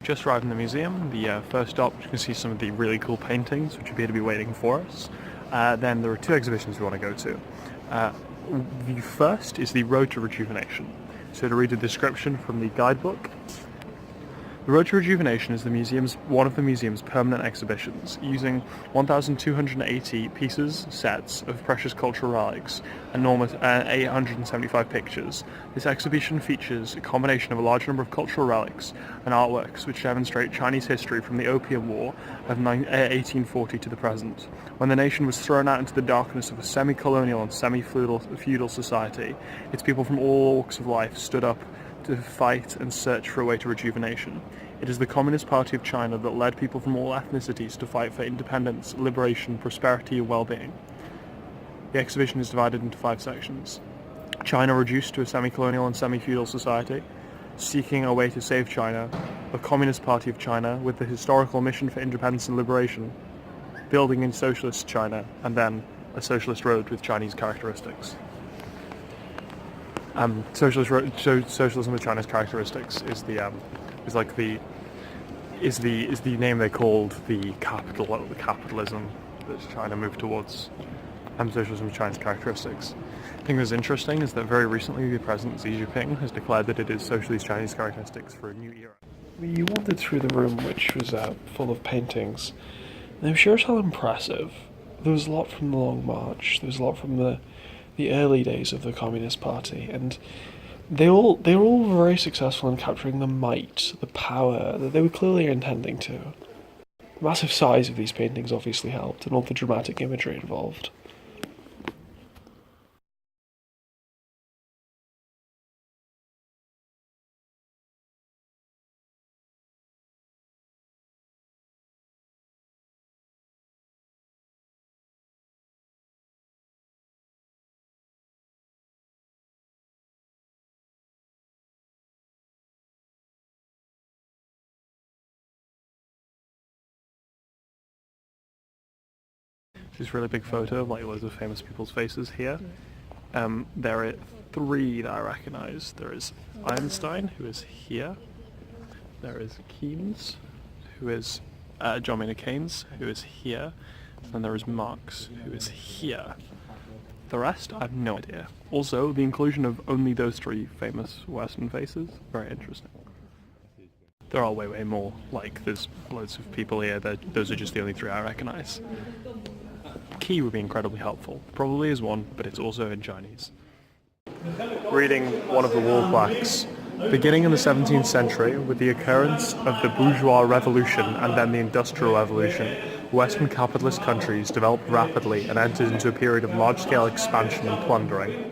Just arrived in the museum. The first stop, you can see some of the really cool paintings which appear to be waiting for us. Then there are two exhibitions we want to go to. The first is the Road to Rejuvenation. So to read a description from the guidebook, the Road to Rejuvenation is one of the museum's permanent exhibitions, using 1,280 sets of precious cultural relics and 875 pictures. This exhibition features a combination of a large number of cultural relics and artworks which demonstrate Chinese history from the Opium War of 1840 to the present, when the nation was thrown out into the darkness of a semi-colonial and semi-feudal society. Its people from all walks of life stood up to fight and search for a way to rejuvenation. It is the Communist Party of China that led people from all ethnicities to fight for independence, liberation, prosperity and well-being. The exhibition is divided into 5 sections. China reduced to a semi-colonial and semi-feudal society, seeking a way to save China, the Communist Party of China with the historical mission for independence and liberation, building in socialist China, and then a socialist road with Chinese characteristics. Socialism with China's characteristics is the name they called the capitalism that China moved towards. Socialism with China's characteristics. The thing that's interesting is that very recently the President Xi Jinping has declared that it is socialist Chinese characteristics for a new era. We wandered through the room, which was full of paintings, and they were sure as hell impressive. There was a lot from the Long March. There was a lot from the early days of the Communist Party, and they were all very successful in capturing the might, the power that they were clearly intending to. The massive size of these paintings obviously helped, and all the dramatic imagery involved. This really big photo of loads of famous people's faces here. There are 3 that I recognise. There is Einstein, who is here. There is Keynes, who is John Maynard Keynes, who is here. And there is Marx, who is here. The rest, I have no idea. Also, the inclusion of only those 3 famous Western faces, very interesting. There are way more. There's loads of people here. Those are just the only 3 I recognise. Key would be incredibly helpful. Probably is one, but it's also in Chinese. Reading one of the wall plaques. Beginning in the 17th century, with the occurrence of the bourgeois revolution and then the industrial revolution, Western capitalist countries developed rapidly and entered into a period of large-scale expansion and plundering.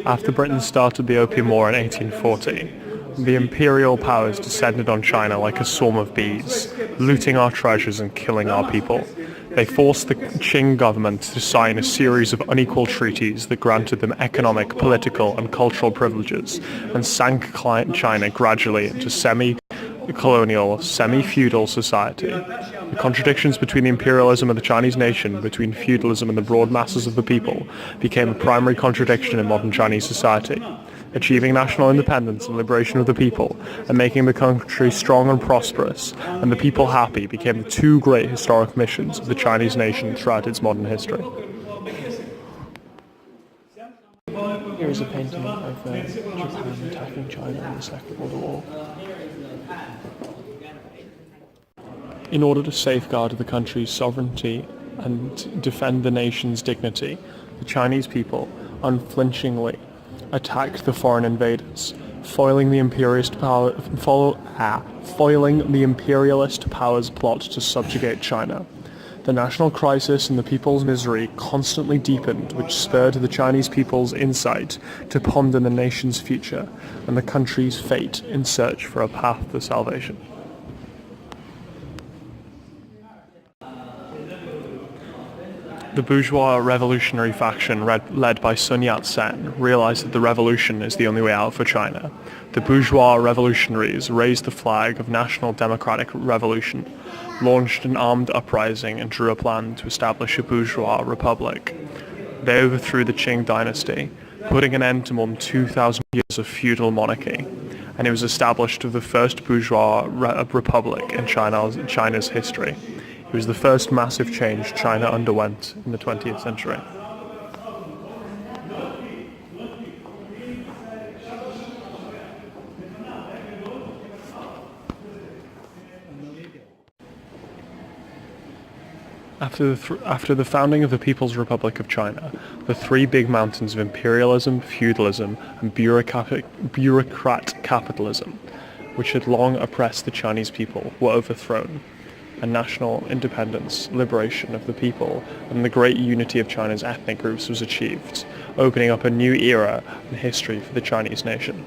After Britain started the Opium War in 1840, the imperial powers descended on China like a swarm of bees, looting our treasures and killing our people. They forced the Qing government to sign a series of unequal treaties that granted them economic, political, and cultural privileges, and sank China gradually into semi-colonial, semi-feudal society. The contradictions between the imperialism of the Chinese nation, between feudalism and the broad masses of the people, became a primary contradiction in modern Chinese society. Achieving national independence and liberation of the people, and making the country strong and prosperous, and the people happy became the 2 great historic missions of the Chinese nation throughout its modern history. Here is a painting of Japan attacking China in the Second World War. In order to safeguard the country's sovereignty and defend the nation's dignity, the Chinese people unflinchingly attacked the foreign invaders, foiling the imperialist powers' plot to subjugate China. The national crisis and the people's misery constantly deepened, which spurred the Chinese people's insight to ponder the nation's future and the country's fate in search for a path to salvation. The bourgeois revolutionary faction led by Sun Yat-sen realized that the revolution is the only way out for China. The bourgeois revolutionaries raised the flag of national democratic revolution, launched an armed uprising and drew a plan to establish a bourgeois republic. They overthrew the Qing dynasty, putting an end to more than 2,000 years of feudal monarchy, and it was established of the first bourgeois republic in China's history. It was the first massive change China underwent in the 20th century. After the founding of the People's Republic of China, the three big mountains of imperialism, feudalism, and bureaucrat capitalism, which had long oppressed the Chinese people, were overthrown, and national independence, liberation of the people, and the great unity of China's ethnic groups was achieved, opening up a new era in history for the Chinese nation.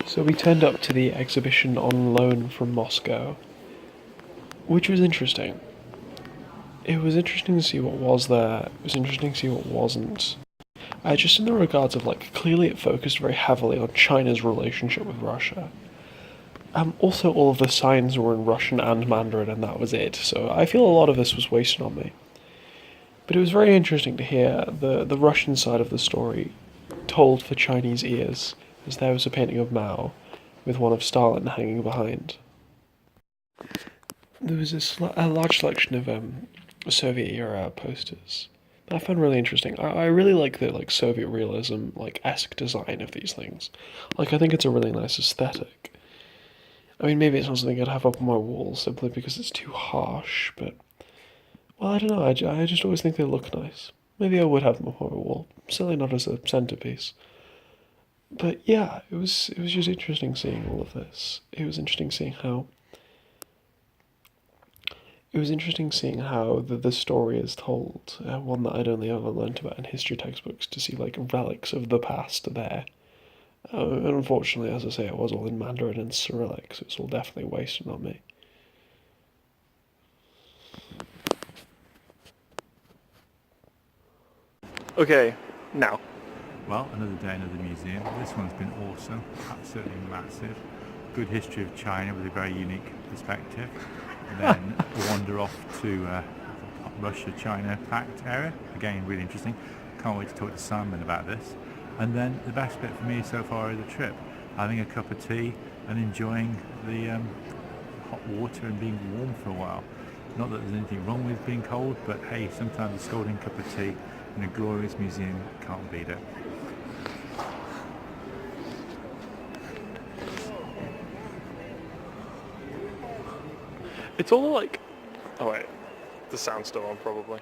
So we turned up to the exhibition on loan from Moscow, which was interesting. It was interesting to see what was there, it was interesting to see what wasn't. Just in the regards of, like, clearly it focused very heavily on China's relationship with Russia. Also, all of the signs were in Russian and Mandarin, and that was it, so I feel a lot of this was wasted on me. But it was very interesting to hear the Russian side of the story told for Chinese ears, as there was a painting of Mao, with one of Stalin hanging behind. There was a large selection of Soviet-era posters that I found really interesting. I really like the Soviet realism, esque design of these things. I think it's a really nice aesthetic. I mean, maybe it's not something I'd have up on my wall simply because it's too harsh, but, well, I don't know, I just always think they look nice. Maybe I would have them up on my wall, certainly not as a centerpiece. But yeah, it was just interesting seeing all of this. It was interesting seeing how the story is told, one that I'd only ever learnt about in history textbooks, to see relics of the past there. And unfortunately, as I say, it was all in Mandarin and Cyrillic, so it's all definitely wasted on me. Okay, now. Well, another day, another museum. This one's been awesome, absolutely massive. Good history of China with a very unique perspective. Then wander off to Russia-China pact area. Again, really interesting. Can't wait to talk to Simon about this. And then the best bit for me so far of the trip, having a cup of tea and enjoying the hot water and being warm for a while. Not that there's anything wrong with being cold, but hey, sometimes a scalding cup of tea in a glorious museum can't beat it. It's all oh wait, the sound's still on probably.